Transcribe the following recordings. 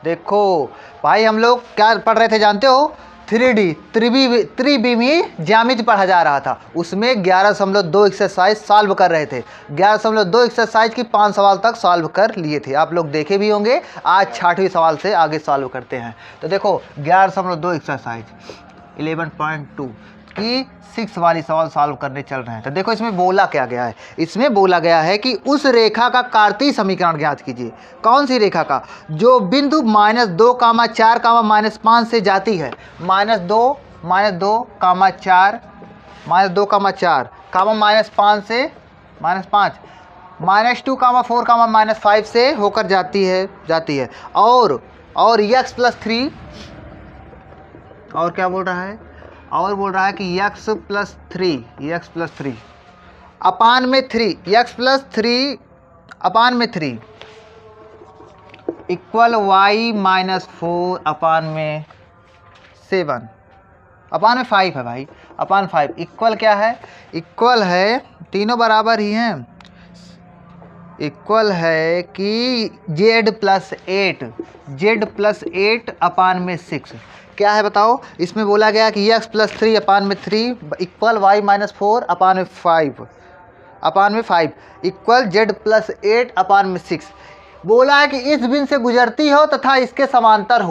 देखो भाई, हम लोग क्या पढ़ रहे थे जानते हो? 3D त्रिविमी ज्यामिति पढ़ा जा रहा था। उसमें 11.2 एक्सरसाइज सॉल्व कर रहे थे। 11.2 एक्सरसाइज की 5 सवाल तक सॉल्व कर लिए थे। आप लोग देखे भी होंगे। आज 60वें सवाल से आगे सॉल्व करते हैं। तो देखो 11.2 एक्सरसाइज 11.2 की 6 वाली सवाल सॉल्व करने चल रहे हैं। तो देखो इसमें बोला क्या गया है। इसमें बोला गया है कि उस रेखा का कार्तीय समीकरण ज्ञात कीजिए। कौन सी रेखा का? जो बिंदु -2, 4, -5 से जाती है। -2, -4, -2, 4, -5 से -5, -2, 4, -5 से होकर जाती है। और x+3, और क्या बोल रहा है? और बोल रहा है कि x+3 अपान में 3, x+3 अपान में 3 इक्वल y-4 अपान में 7 अपान में 5 है भाई। अपान 5 इक्वल क्या है? इक्वल है, तीनों बराबर ही हैं। इक्वल है कि z+8 अपान में 6 क्या है बताओ? इसमें बोला गया कि x+3 अपान में 3 इक्वल y-4 अपान में 5 इक्वल z+8 अपान में 6। बोला है कि इस बिंदु से गुजरती हो तथा इसके समांतर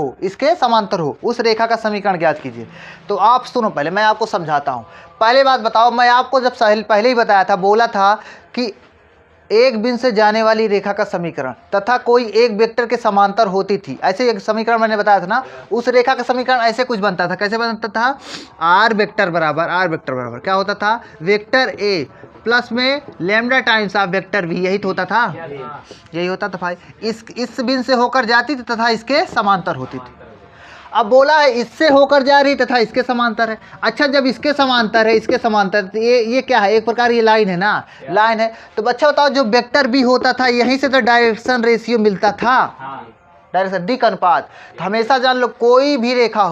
हो उस रेखा का समीकरण ज्ञात कीजिए। तो आप सुनो, पहले मैं आपको समझाता हूँ। पहले बात बताओ, मैं आपको जब पहले ही बताया था, बोला था कि एक बिंदु से जाने वाली रेखा का समीकरण तथा कोई एक वेक्टर के समांतर होती थी। ऐसे एक समीकरण मैंने बताया था ना। उस रेखा का समीकरण ऐसे कुछ बनता था। कैसे बनता था? आर वेक्टर बराबर क्या होता था? वेक्टर ए प्लस में लैम्डा टाइम्स ऑफ वेक्टर भी। यही तो होता था, यही होता था भाई। इस बिंदु से होकर जाती थी तथा इसके समांतर होती थी। अब बोला है इससे होकर जा रही तथा इसके समांतर है। अच्छा, जब इसके समांतर है, तो ये क्या है? एक प्रकार ये लाइन है ना, लाइन है। तो बच्चा बताओ, जो वेक्टर भी होता था यहीं से तो डायरेक्शन रेशियो मिलता था, डायरेक्शन दिक् अनुपात। तो हमेशा जान लो, कोई भी रेखा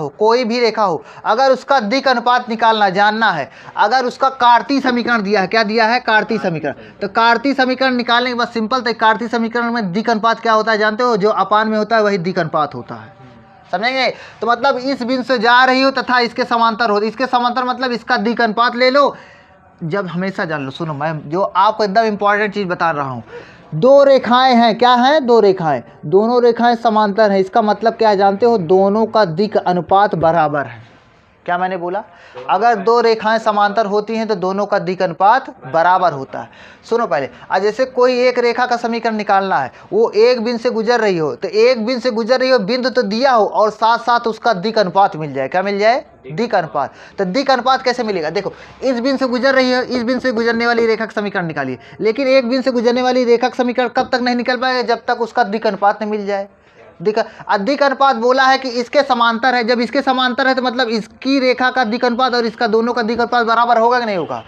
हो, अगर उसका दिक् अनुपात निकालना जानना है, अगर उसका कार्तीय समीकरण दिया है, क्या दिया है? कार्तीय समीकरण। तो कार्तीय समीकरण निकालने के बाद सिंपल, तो कार्तीय समीकरण में दिक् अनुपात क्या होता है जानते हो? जो अपान में होता है वही दिक् अनुपात होता है। समझेंगे? तो मतलब इस बिंदु से जा रही हो तथा इसके समांतर हो, इसके समांतर मतलब इसका दिक् अनुपात ले लो। जब हमेशा जान लो, सुनो, मैं जो आपको एकदम इंपॉर्टेंट चीज बता रहा हूँ। दो रेखाएं हैं, क्या है? दो रेखाएं, दोनों रेखाएं समांतर हैं। इसका मतलब क्या है जानते हो? दोनों का दिक् अनुपात बराबर है। क्या मैंने बोला? अगर दो रेखाएं समांतर होती हैं तो दोनों का दिक् अनुपात बराबर होता है। सुनो पहले, आज जैसे कोई एक रेखा का समीकरण निकालना है, वो एक बिंदु से गुजर रही हो, तो एक बिंदु से गुजर रही हो, बिंदु तो दिया हो और साथ साथ उसका दिक् अनुपात मिल जाए। क्या मिल जाए? दिक् अनुपात। तो दिक् अनुपात कैसे मिलेगा? देखो, इस बिंदु से गुजर रही है, इस बिंदु से गुजरने वाली रेखा का समीकरण निकालिए। लेकिन एक बिंदु से गुजरने वाली रेखा का समीकरण कब तक नहीं निकल पाएगा? जब तक उसका दिक् अनुपात नहीं मिल जाए। दिक् अनुपात बोला है कि इसके समांतर है। जब इसके समांतर है तो मतलब इसकी रेखा का दिक् अनुपात और इसका दोनों का दिक् अनुपात बराबर होगा कि नहीं होगा?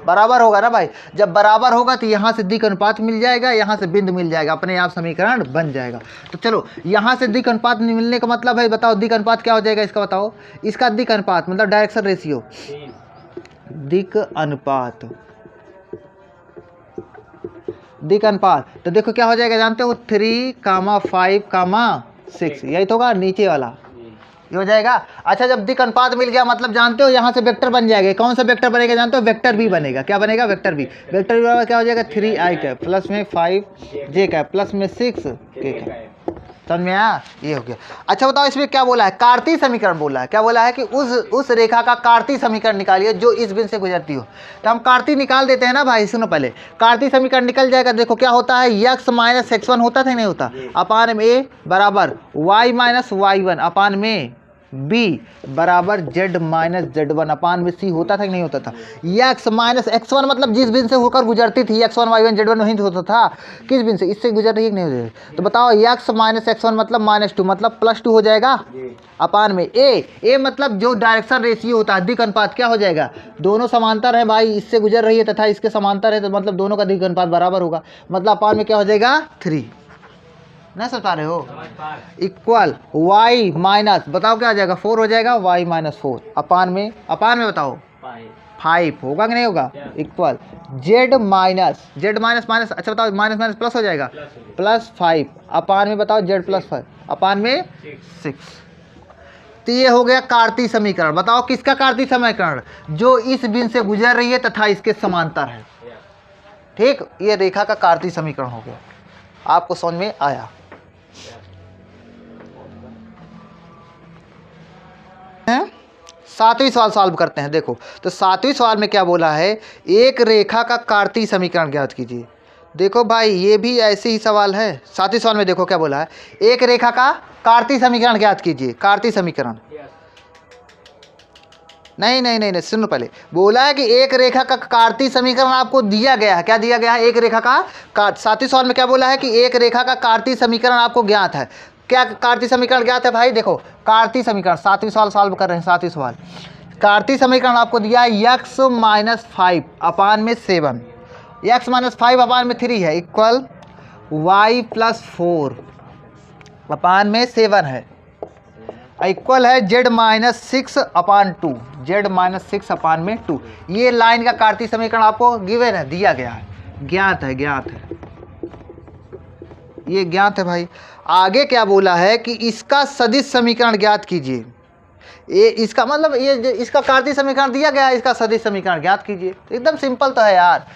बराबर होगा ना भाई। जब बराबर होगा तो यहाँ से दिक् अनुपात मिल जाएगा, यहाँ से बिंदु मिल जाएगा, अपने आप समीकरण बन जाएगा। तो चलो, यहाँ से दिक् अनुपात मिलने का मतलब है, बताओ दिक् अनुपात क्या हो जाएगा इसका? बताओ, इसका दिक् अनुपात मतलब डायरेक्शन रेशियो, दिक् अनुपात, तो देखो क्या हो जाएगा जानते हो? 3, 5, 6, यही तो होगा नीचे वाला, ये हो जाएगा। अच्छा, जब दिक् अनुपात मिल गया मतलब जानते हो यहाँ से वेक्टर बन जाएगा। कौन सा वेक्टर बनेगा जानते हो? वेक्टर भी बनेगा। क्या बनेगा? वेक्टर भी। वेक्टर भी बराबर क्या हो जाएगा? 3i प्लस में 5j प्लस में 6k। समझ में आया? ये हो गया। अच्छा बताओ, इसमें क्या बोला है? कार्तीय समीकरण बोला है। क्या बोला है? कि उस रेखा का कार्तीय समीकरण निकालिए जो इस बिंदु से गुजरती हो। तो हम कार्तीय निकाल देते हैं ना भाई। सुनो पहले, कार्तीय समीकरण निकल जाएगा। देखो क्या होता है? x - x1 होता था नहीं होता? अपान में a बराबर y - y1 अपान में b बराबर z - z1 अपान में c होता था कि नहीं होता था? x - x1 मतलब जिस बिंदु से होकर गुजरती थी, x1 y1 z1 वहीं होता था। किस बिंदु से? इससे गुजर रही है कि नहीं हो रही? तो बताओ, x - x1 मतलब -2 मतलब +2 हो जाएगा अपान में a मतलब जो डायरेक्शन रेशियो होता है, दिक् अनुपात क्या हो जाएगा? दोनों समांतर है भाई, इससे गुजर रही है तथा इसके समांतर है, तो मतलब दोनों का दिक् अनुपात बराबर होगा। मतलब अपान में क्या हो जाएगा? 3। नहीं समझ पा रहे हो? इक्वल y माइनस, बताओ क्या आ जाएगा? 4 हो जाएगा। y - 4 अपान में बताओ 5 होगा कि नहीं होगा, इक्वल जेड माइनस माइनस, अच्छा बताओ माइनस माइनस प्लस हो जाएगा, +5 अपान में बताओ जेड +5 अपान में 6। तो ये हो गया कार्तीय समीकरण। बताओ किसका कार्तीय समीकरण, जो इस बिंदु से गुजर रही है तथा इसके समांतर है। ठीक, ये रेखा का कार्तीय समीकरण हो गया। आपको समझ में आया। सातवीं सवाल सॉल्व करते हैं। देखो तो सातवीं सवाल में क्या बोला है, एक रेखा का कार्तीय समीकरण ज्ञात कीजिए। देखो भाई ये भी ऐसे ही सवाल है। सातवीं सवाल में देखो क्या बोला है, एक रेखा का कार्तीय समीकरण ज्ञात कीजिए। कार्तीय समीकरण नहीं, सुनो पहले। बोला है कि एक रेखा का कार्तीय समीकरण आपको दिया गया है। क्या दिया गया है, एक रेखा का सातवीं सवाल में क्या बोला है कि एक रेखा का कार्तीय समीकरण आपको ज्ञात है। क्या कार्तीय समीकरण ज्ञात है भाई, देखो कार्तीय समीकरण सातवीं सवाल सॉल्व कर रहे हैं। सातवीं सवाल कार्तीय समीकरण आपको दिया है x -5 अपान में 7, x -5 अपान में 3 है, इक्वल y +4 अपान में 7 है, इक्वल है z -6 अपान 2, z -6 अपान में 2। ये लाइन का कार्तीय समीकरण आपको गिवन है, दिया गया है, ज्ञात है, ये ज्ञात है भाई। आगे क्या बोला है कि इसका सदिश समीकरण ज्ञात कीजिए। ये इसका मतलब ये इसका कार्तीय समीकरण दिया गया है, इसका सदिश समीकरण ज्ञात कीजिए। एकदम सिंपल तो है यार।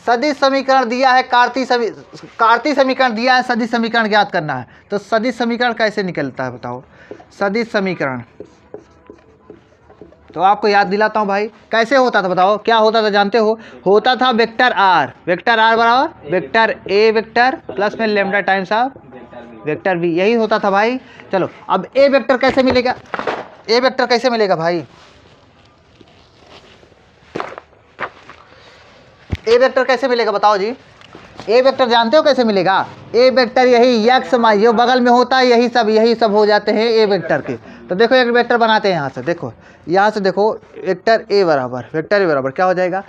सदिश समीकरण दिया है, कार्तीय समीकरण दिया है, सदिश समीकरण ज्ञात करना है। तो सदिश समीकरण कैसे निकलता है बताओ, सदिश समीकरण तो आपको याद दिलाता हूँ भाई, कैसे होता था बताओ, क्या होता था जानते हो, होता था वेक्टर आर बराबर वेक्टर ए वेक्टर प्लस में lambda times of vector B, यही होता था भाई। चलो अब ए वेक्टर कैसे मिलेगा, ए वेक्टर कैसे मिलेगा भाई, ए वेक्टर कैसे मिलेगा बताओ जी। ए वेक्टर जानते हो कैसे मिलेगा, ए वेक्टर यही एक्स माई जो बगल में होता है यही सब हो जाते हैं ए वेक्टर के। तो देखो एक वेक्टर बनाते हैं यहाँ से, देखो यहाँ से देखो वेक्टर ए बराबर क्या हो जाएगा,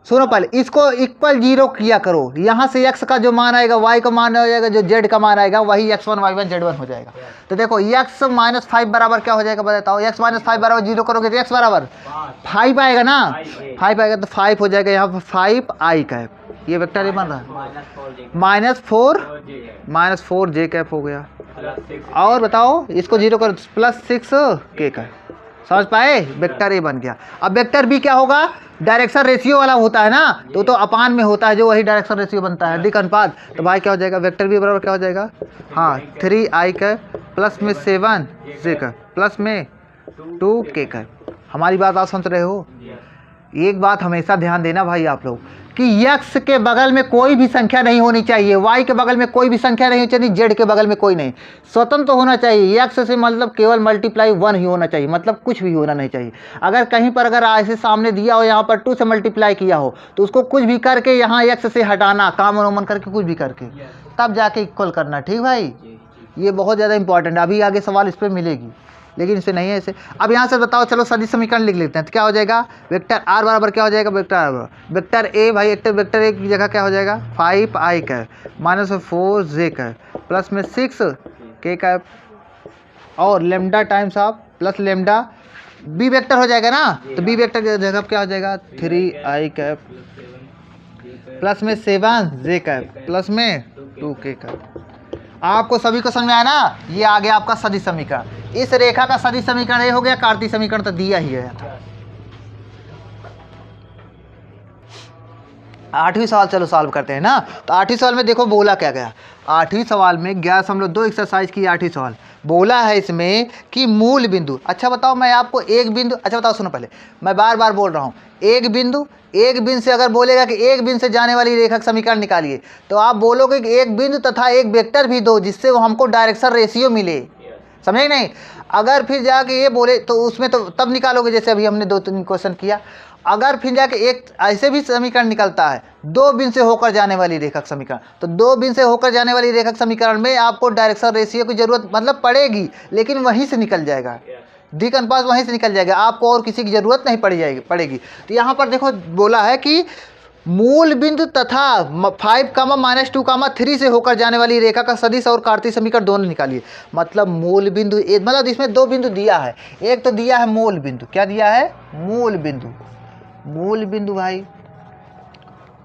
सुनो पहले इसको इक्वल 0 किया करो। यहाँ से x का जो मान आएगा y का मान हो जाएगा, जो z का मान आएगा वही x1 y1 z1 हो जाएगा। तो देखो x -5 बराबर क्या हो जाएगा बताओ, x -5 बराबर 0 करोगे तो x बराबर 5 आएगा ना, 5 आएगा तो 5 हो जाएगा यहाँ पर 5 i कैप, ये वेक्टर ये बन रहा है -4 j कैप हो गया। और बताओ इसको 0 करो +6 k कैप, समझ पाए, वेक्टर ए बन गया। अब वेक्टर बी क्या होगा, डायरेक्शन रेशियो वाला होता है ना, तो अपान में होता है, जो वही डायरेक्शन रेशियो बनता है, दिक अनुपात। तो भाई क्या हो जाएगा, वेक्टर बी बराबर क्या हो जाएगा, हाँ 3i का प्लस में 7 j का प्लस में 2k का। हमारी बात आप समझ रहे हो। एक बात हमेशा ध्यान देना भाई आप लोग कि x के बगल में कोई भी संख्या नहीं होनी चाहिए, y के बगल में कोई भी संख्या नहीं होनी चाहिए, z के बगल में कोई नहीं, स्वतंत्र होना चाहिए। x से मतलब केवल मल्टीप्लाई 1 ही होना चाहिए, मतलब कुछ भी होना नहीं चाहिए। अगर कहीं पर अगर ऐसे सामने दिया हो यहाँ पर 2 से मल्टीप्लाई किया हो तो उसको कुछ भी करके यहाँ x से हटाना, काम अनुमान करके कुछ भी करके तब जाके इक्वल करना। ठीक भाई, ये बहुत ज़्यादा इंपॉर्टेंट है। अभी आगे सवाल इस पर मिलेगी लेकिन इसे नहीं है ऐसे। अब यहाँ से बताओ, चलो सदिश समीकरण लिख लेते हैं। तो क्या हो जाएगा, वेक्टर आर बराबर क्या हो जाएगा, वेक्टर आर बराबर वेक्टर ए, भाई वेक्टर ए की जगह क्या हो जाएगा 5i का -4 j का प्लस में 6 k का और lambda times of plus lambda B vector हो जाएगा ना। तो बी वेक्टर की जगह क्या हो जाएगा 3i का प्लस में 7 j का प्लस में 2k का। आपको सभी को समझ में आया ना, ये आ गया आपका सदिश समीकरण। इस रेखा का सदिश समीकरण ये हो गया, कार्तीय समीकरण तो दिया ही गया था। 8वीं सवाल चलो सॉल्व करते हैं ना। तो 8वीं सवाल में देखो बोला क्या गया, 8वीं सवाल में 11.2 एक्सरसाइज की 8वीं सवाल बोला है इसमें कि मूल बिंदु। अच्छा बताओ मैं आपको एक बिंदु, अच्छा बताओ सुनो पहले, मैं बार बार बोल रहा हूँ, एक बिंदु से अगर बोलेगा कि एक बिंदु से जाने वाली रेखा का समीकरण निकालिए, तो आप बोलोगे कि एक बिंदु तथा एक वेक्टर भी दो जिससे वो हमको डायरेक्शन रेशियो मिले, समझे नहीं। अगर फिर जाके ये बोले तो उसमें तो तब निकालोगे जैसे अभी हमने 2-3 क्वेश्चन किया। अगर फिर जाके एक ऐसे भी समीकरण निकलता है, 2 बिंदु से होकर जाने वाली रेखा का समीकरण, तो 2 बिंदु से होकर जाने वाली रेखा का समीकरण में आपको डायरेक्शन रेशियो की जरूरत मतलब पड़ेगी, लेकिन वहीं से निकल जाएगा, दिक अनुपात वहीं से निकल जाएगा, आपको और किसी की जरूरत नहीं पड़ेगी। तो यहाँ पर देखो बोला है कि मूल बिंदु तथा 5, -2, 3 से होकर जाने वाली रेखा का सदिश और कार्तीय समीकरण दोनों निकालिए। मतलब मूल बिंदु मतलब इसमें 2 बिंदु दिया है, एक तो दिया है मूल बिंदु, क्या दिया है मूल बिंदु, मूल बिंदु भाई,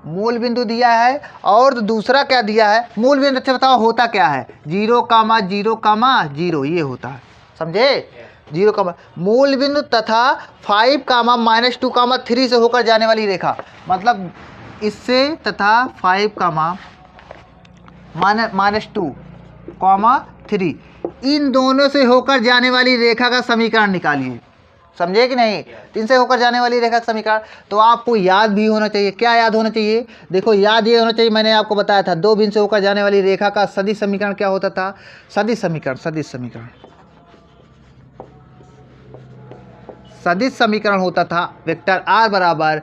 मूल बिंदु दिया है और दूसरा क्या दिया है, मूल बिंदु। अच्छा बताओ होता क्या है, 0,0,0 ये होता है, समझे, 0, मूल बिंदु तथा 5, -2, 3 से होकर जाने वाली रेखा, मतलब इससे तथा 5, -2, 3 इन दोनों से होकर जाने वाली रेखा का समीकरण निकालिए, समझे कि नहीं। 3 से होकर जाने वाली रेखा का समीकरण तो आपको याद भी होना चाहिए। क्या याद होना चाहिए, देखो याद ये होना चाहिए, मैंने आपको बताया था 2 बिंदु से होकर जाने वाली रेखा का सदिश समीकरण क्या होता था, सदिश समीकरण होता था वेक्टर r बराबर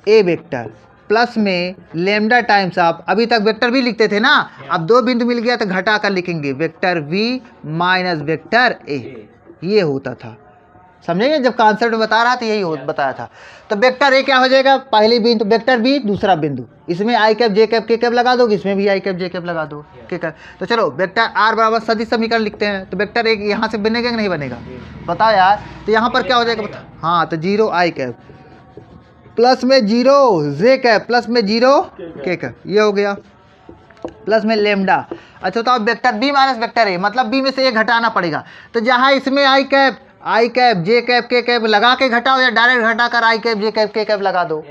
a वेक्टर प्लस में लेमडा टाइम्स आप, अभी तक वेक्टर भी लिखते थे ना, अब 2 बिंदु मिल गया तो घटा कर लिखेंगे vector v minus vector a, ये होता था, समझेंगे। जब कॉन्सेप्ट में बता रहा था यही बताया था। तो वेक्टर ए क्या हो जाएगा, पहली बिंदु, वेक्टर बी दूसरा बिंदु, इसमें आई कैप जे कैप के कैप लगा दो, इसमें भी आई कैप जे कैप लगा दो, के कैप। तो चलो वेक्टर आर बराबर सदिश समीकरण लिखते हैं, तो वेक्टर एक यहाँ से बनेगा कि नहीं बनेगा, बताओ यार। तो यहाँ पर क्या हो जाएगा बता, हाँ तो 0 आई कैप प्लस में 0 जे कैप प्लस में 0 के कैप, ये हो गया, प्लस में लेमडा। अच्छा तो अब vector B minus vector A, मतलब बी में से एक घटाना पड़ेगा, तो जहाँ इसमें आई कैप जे कैप के कैप लगा के घटाओ या डायरेक्ट घटा कर आई कैप जे कैप के कैप लगा दो।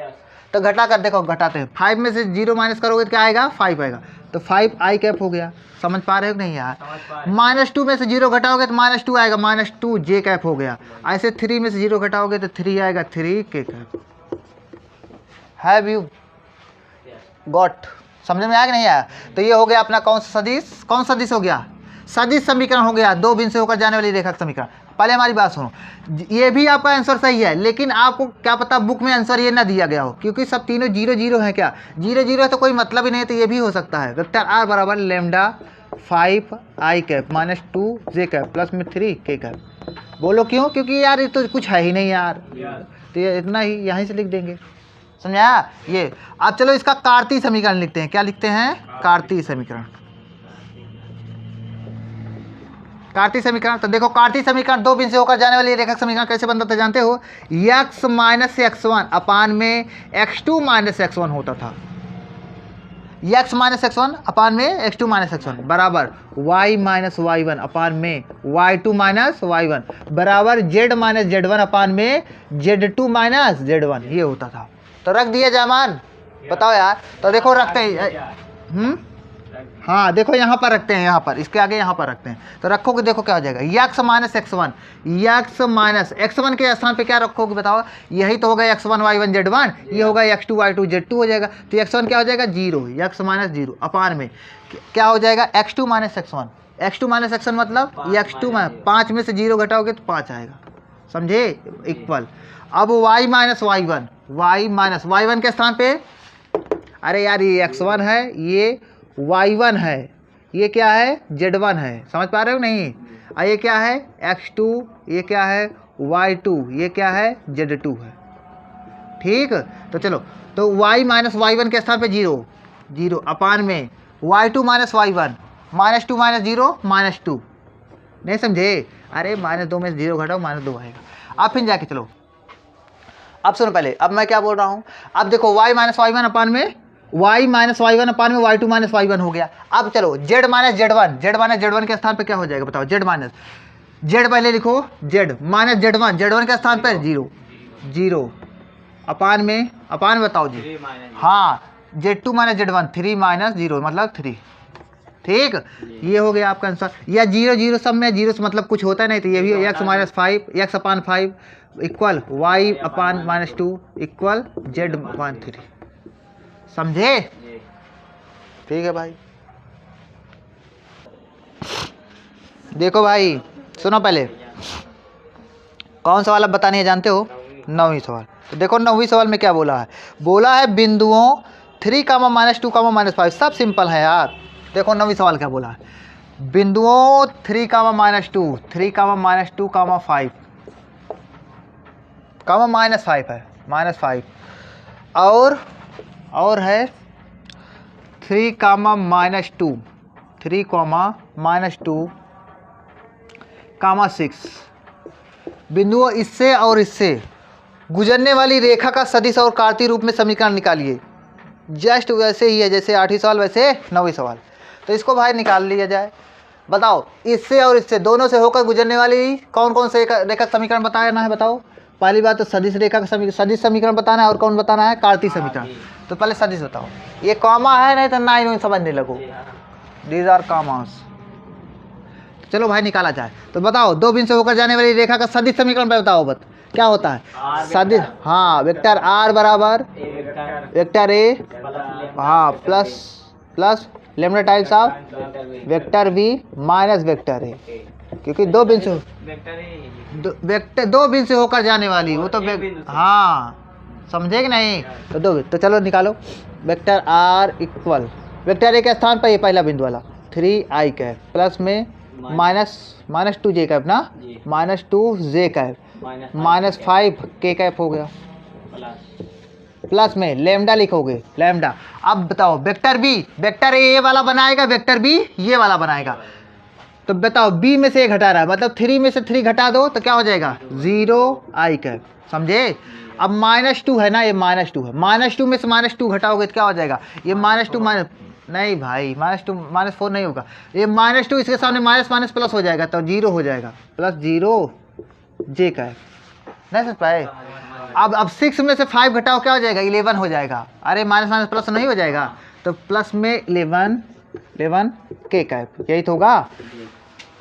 तो घटा कर देखो, घटाते हैं, 5 में से 0 माइनस करोगे तो क्या आएगा, 5 आएगा, तो 5 आई कैप हो गया, समझ पा रहे हो नहीं यार। -2 में से 0 घटाओगे तो -2 आएगा, -2 जे कैप हो गया। ऐसे 3 में से 0 घटाओगे तो 3 आएगा, 3 के कैप। हैव यू गॉट, समझ में आया कि नहीं आया। तो ये हो गया अपना कौन सा सदिश हो गया, सदिश समीकरण हो गया, 2 बिंदु से होकर जाने वाली रेखा का समीकरण। पहले हमारी बात सुनो, ये भी आपका आंसर सही है, लेकिन आपको क्या पता बुक में आंसर ये ना दिया गया हो, क्योंकि सब तीनों 0 है। क्या 0 है तो कोई मतलब ही नहीं है, तो ये भी हो सकता है। वेक्टर आर बराबर लेमडा 5 आई कैप -2 जे कैप प्लस में 3 के कैप। बोलो क्यों, क्योंकि यार ये तो कुछ है ही नहीं यार, तो ये इतना ही यहीं से लिख देंगे, समझा ये। अब चलो इसका कार्तीय समीकरण लिखते हैं, क्या लिखते हैं, कार्तीय समीकरण। कार्तीय समीकरण, तो देखो कार्तीय समीकरण 2 बिंदु से होकर जाने वाली रेखा समीकरण कैसे बनता था जानते हो, x माइनस x1 अपान में x2 माइनस x1 होता था। x माइनस x1 अपान में x2 माइनस x1 बराबर y माइनस y1 अपान में y2 माइनस y1 बराबर z माइनस z1 अपान में z2 माइनस z1, ये होता था। तो रख दिया जामान, बताओ यार। तो देखो रखते हैं, हाँ देखो यहाँ पर रखते हैं, यहाँ पर इसके आगे यहाँ पर रखते हैं, तो रखोगे देखो क्या हो जाएगा, x minus x1, x minus x1 के स्थान पे क्या रखोगे बताओ, यही तो होगा x1 y1 z1, ये होगा x2 y2 z2 हो जाएगा। तो x1 क्या हो जाएगा 0, x माइनस 0 अपान में क्या हो जाएगा x2 minus x1, x2 minus x1 मतलब x2 में 5 में से 0 घटाओगे तो 5 आएगा, समझे, इक्वल। अब y माइनस y1 के स्थान पे, अरे यार ये x1 है, ये y1 है, ये क्या है z1 है, समझ पा रहे हो नहीं। और ये क्या है x2, ये क्या है y2, ये क्या है z2 है, ठीक। तो चलो, तो y माइनस y1 के स्थान पे 0 अपान में y2 माइनस y1, -2 माइनस 0 -2, नहीं समझे। अरे -2 में 0 घटाओ -2 आएगा। अब फिर जाके चलो, अब सुनो पहले, अब मैं क्या बोल रहा हूँ, अब देखो y माइनस y1 अपान में y माइनस y1 अपान में y2 माइनस y1 हो गया। अब चलो z माइनस z1 के स्थान पे क्या हो जाएगा बताओ, z माइनस z पहले लिखो, z माइनस z1 के स्थान पर 0 अपान में बताओ जी, हाँ z2 माइनस z1 3 माइनस 0 मतलब 3, ठीक। ये हो गया आपका आंसर। या 0 सब में 0 से मतलब कुछ होता नहीं, तो ये भी x माइनस 5 x अपान 5 इक्वल y अपान -2 इक्वल z अपान 3, समझे, ठीक है भाई। देखो भाई सुनो पहले, कौन सा वाला बताने है जानते हो, 9वीं सवाल। तो देखो 9वीं सवाल में क्या बोला है, बिंदुओं 3, -2, -5, सब सिंपल है यार। देखो 9वीं सवाल क्या बोला है, बिंदुओं 3, -2, 3, -2, -5 -5 है, -5 और है 3, -2, 3, -2, 6 बिंदुओं इससे और इससे गुजरने वाली रेखा का सदिश और कार्तीय रूप में समीकरण निकालिए। जस्ट वैसे ही है जैसे 8वीं सवाल वैसे 9वीं सवाल। तो इसको भाई निकाल लिया जाए। बताओ इससे और इससे दोनों से होकर गुजरने वाली कौन कौन से रेखा का समीकरण बताना है। बताओ पहली बात तो सदिश रेखा का सदिश समीकरण बताना है और कौन बताना है, कार्तीय समीकरण। तो पहले सदिश बताओ। ये कॉमा है नहीं तो ना ही समझने लगो, दीज आर कॉमास। चलो भाई निकाला जाए। तो बताओ दो बिंदु से होकर जाने वाली रेखा का सदिश समीकरण पे बताओ बत क्या होता है सदिश। हाँ वेक्टर आर बराबर वेक्टर ए हाँ plus lambda times of vector B minus vector A, क्योंकि दो बिंदु दो बिंदु से होकर जाने वाली वो तो हाँ समझे कि नहीं। तो दो तो चलो निकालो। Vector R equal vector A के स्थान पर ये पहला बिंदु वाला 3i कैप प्लस में माइनस 2j कैप ना -2j कैप -5k कैप हो गया प्लस में लेमडा लिखोगे लेमडा। अब बताओ वेक्टर बी वेक्टर ए ये वाला बनाएगा, वेक्टर बी ये वाला बनाएगा। तो बताओ बी में से ए घटा रहा है मतलब 3 में से 3 घटा दो तो क्या हो जाएगा 0i कैप, समझे। अब -2 है ना, ये -2 है, -2 में से -2 घटाओगे तो क्या हो जाएगा ये -2 नहीं भाई -2 -4 नहीं होगा, ये -2 इसके सामने माइनस प्लस हो जाएगा तो 0 हो जाएगा प्लस 0j कैप। नहीं समझ पाए। अब 6 में से 5 घटाओ क्या हो जाएगा 11 हो जाएगा। अरे माइनस प्लस नहीं हो जाएगा तो प्लस में 11k कैप, यही तो होगा।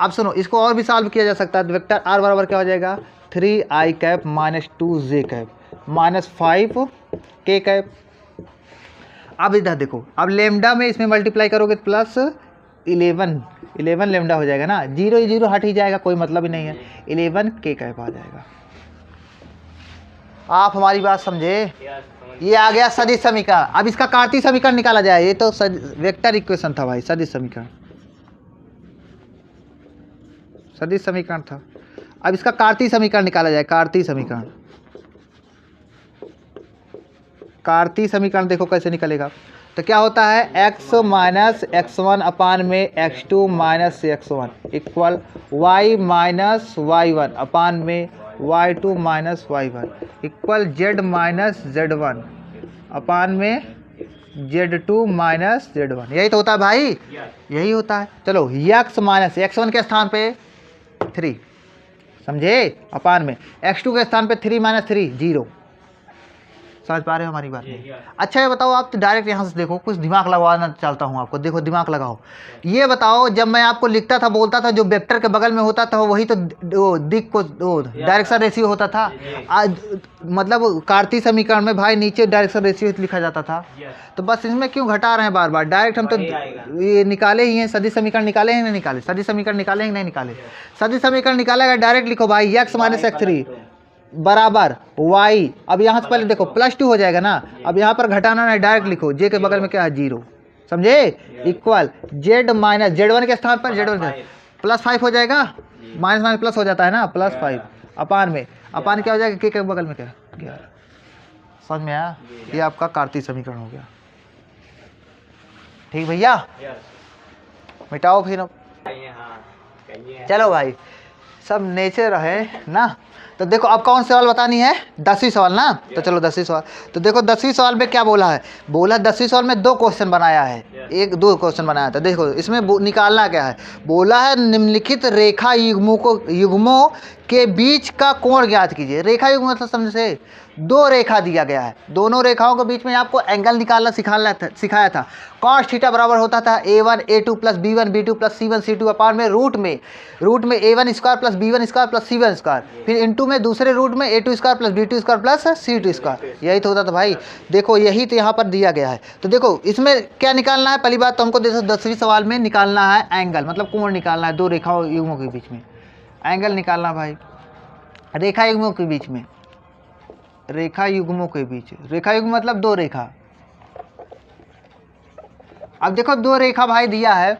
अब सुनो इसको और भी सॉल्व किया जा सकता है। तो वेक्टर आर बराबर क्या हो जाएगा 3i cap -2j cap -5k cap. अब इधर देखो, अब लेमडा में इसमें मल्टीप्लाई करोगे तो प्लस 11 लेमडा हो जाएगा ना, 0 हट ही जाएगा, कोई मतलब ही नहीं है, 11k कैप आ जाएगा। आप हमारी बात समझे। ये आ गया सदिश समीकरण। अब इसका कार्तीय समीकरण निकाला जाए। ये तो वेक्टर इक्वेशन था भाई, सदिश समीकरण था। अब इसका कार्तीय समीकरण निकाला जाए। कार्तीय समीकरण देखो कैसे निकलेगा। तो क्या होता है x माइनस x1 अपान में x2 minus x1 equal y minus y1 अपान में y2 minus y1 equal z minus z1 अपान में z2 माइनस z1। यही तो होता है भाई, यही होता है। चलो x माइनस x1 के स्थान पे 3, समझे, अपान में x2 के स्थान पे 3 माइनस 3 0। समझ पा रहे हो हमारी बात में। अच्छा ये बताओ आप तो डायरेक्ट यहाँ से देखो, कुछ दिमाग लगवाना चाहता हूँ आपको। देखो दिमाग लगाओ। ये बताओ जब मैं आपको लिखता था बोलता था जो वेक्टर के बगल में होता था वही तो दिक को डायरेक्शन रेशियो होता था। आज मतलब कार्तीय समीकरण में भाई नीचे डायरेक्शन रेशियो लिखा जाता था। तो बस इसमें क्यों घटा रहे हैं बार बार। डायरेक्ट हम तो ये निकाले ही हैं, सदिश समीकरण निकाले हैं नहीं निकाले, सदिश समीकरण निकाले हैं नहीं निकाले। सदिश समीकरण निकालेगा डायरेक्ट लिखो भाई x माइनस x3 बराबर y। अब यहाँ से पहले देखो +2 हो जाएगा ना, अब यहाँ पर घटाना नहीं, डायरेक्ट लिखो j के बगल में क्या है 0, समझे, इक्वल z माइनस z1 के स्थान पर z1 +5 हो जाएगा, माइनस प्लस हो जाता है ना, +5 अपान में अपान क्या हो जाएगा k के बगल में क्या 11। समझ में आया। ये आपका कार्तीय समीकरण हो गया। ठीक भैया, मिटाओ फिर। अब चलो भाई सब नेचर है ना। तो देखो अब कौन सवाल बतानी है, 10वीं सवाल ना। तो चलो 10वीं सवाल। तो देखो 10वीं सवाल में क्या बोला है, बोला 10वीं सवाल में 2 क्वेश्चन बनाया है, 2 क्वेश्चन बनाया था। देखो इसमें निकालना क्या है, बोला है निम्नलिखित रेखा युग्मों के बीच का कोण ज्ञात कीजिए। रेखा युग्म मतलब समझे 2 रेखा दिया गया है, दोनों रेखाओं के बीच में आपको एंगल निकालना सिखाया था। cos थीटा बराबर होता था a1 a2 plus b1 b2 plus c1 c2 अपान में रूट में a1 square plus b1 square plus c1 square, फिर इंटू में दूसरे रूट में a2 square plus b2 square plus c2 square. यही तो होता था भाई। देखो यही तो यहाँ पर दिया गया है। तो देखो इसमें क्या निकालना है, पहली बात तो हमको देखो 10वीं सवाल में निकालना है एंगल, मतलब कोण निकालना है 2 रेखाओं युग्मों के बीच में एंगल निकालना भाई। रेखा युग्मों के बीच में, रेखा युग्मों के बीच, रेखा युग्म मतलब 2 रेखा। अब देखो 2 रेखा भाई दिया है,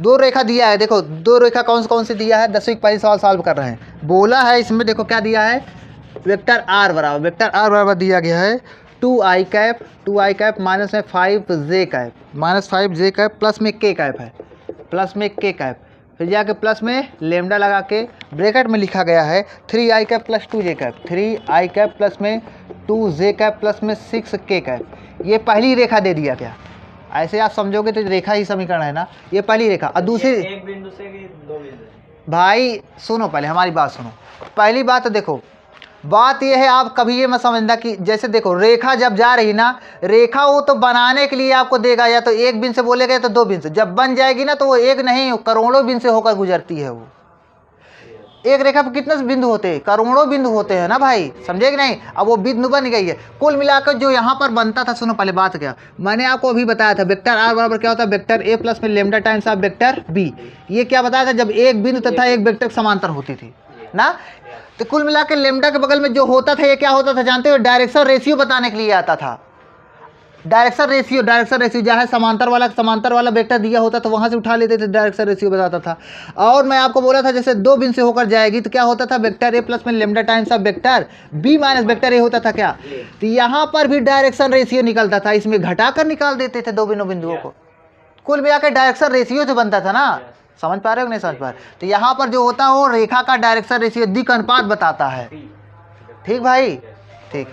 2 रेखा दिया है। देखो 2 रेखा कौन से दिया है, 10वीं पहली सवाल सॉल्व कर रहे हैं। बोला है इसमें देखो क्या दिया है, वेक्टर आर बराबर दिया गया है 2i कैप माइनस में 5j कैप प्लस में k कैप है, प्लस में k कैप फिर जाके प्लस में लेमडा लगा के ब्रैकेट में लिखा गया है 3i cap plus 2j cap, 3i cap plus में 2j कैप प्लस में 6k कैप। ये पहली रेखा दे दिया क्या, ऐसे आप समझोगे तो रेखा ही समीकरण है ना, ये पहली रेखा। और दूसरी एक बिंदु से कि दो बिंदु? भाई सुनो, पहले हमारी बात सुनो। पहली बात तो देखो, बात यह है, आप कभी ये मत समझना कि जैसे देखो रेखा जब जा रही ना, रेखा वो तो बनाने के लिए आपको देगा, या तो एक बिंदु से बोलेगा या तो दो बिंदु से। जब बन जाएगी ना तो वो एक नहीं करोड़ों बिंदु से होकर गुजरती है। वो एक रेखा पर कितने बिंदु होते हैं, करोड़ों बिंदु होते हैं ना भाई, समझे कि नहीं। अब वो बिंदु बन गई है, कुल मिलाकर जो यहाँ पर बनता था, सुनो पहले बात क्या, मैंने आपको अभी बताया था वेक्टर आर बराबर क्या होता है, वेक्टर ए प्लस में lambda times of vector B. ये क्या बताया था, जब एक बिंदु तथा एक वेक्टर समांतर होती थी ना, तो कुल मिलाकर लेमडा के बगल में जो होता था ये क्या होता था जानते हो, डायरेक्शन रेशियो बताने के लिए आता था। डायरेक्शन रेशियो जहाँ समांतर वाला वेक्टर दिया होता तो वहाँ से उठा लेते थे, डायरेक्शन रेशियो बताता था। और मैं आपको बोला था जैसे दो बिंदु से होकर जाएगी तो क्या होता था, वेक्टर ए प्लस में lambda times of vector B minus vector A होता था क्या। तो यहाँ पर भी डायरेक्शन रेशियो निकलता था, इसमें घटाकर निकाल देते थे दो बिंदुओं को। कुल मिलाकर डायरेक्शन रेशियो जो बनता था ना, समझ पा रहे हो नहीं समझ पा रहे। तो यहाँ पर जो होता है वो रेखा का डायरेक्शन रेशियो दिक् अनुपात बताता है। ठीक भाई, ठीक।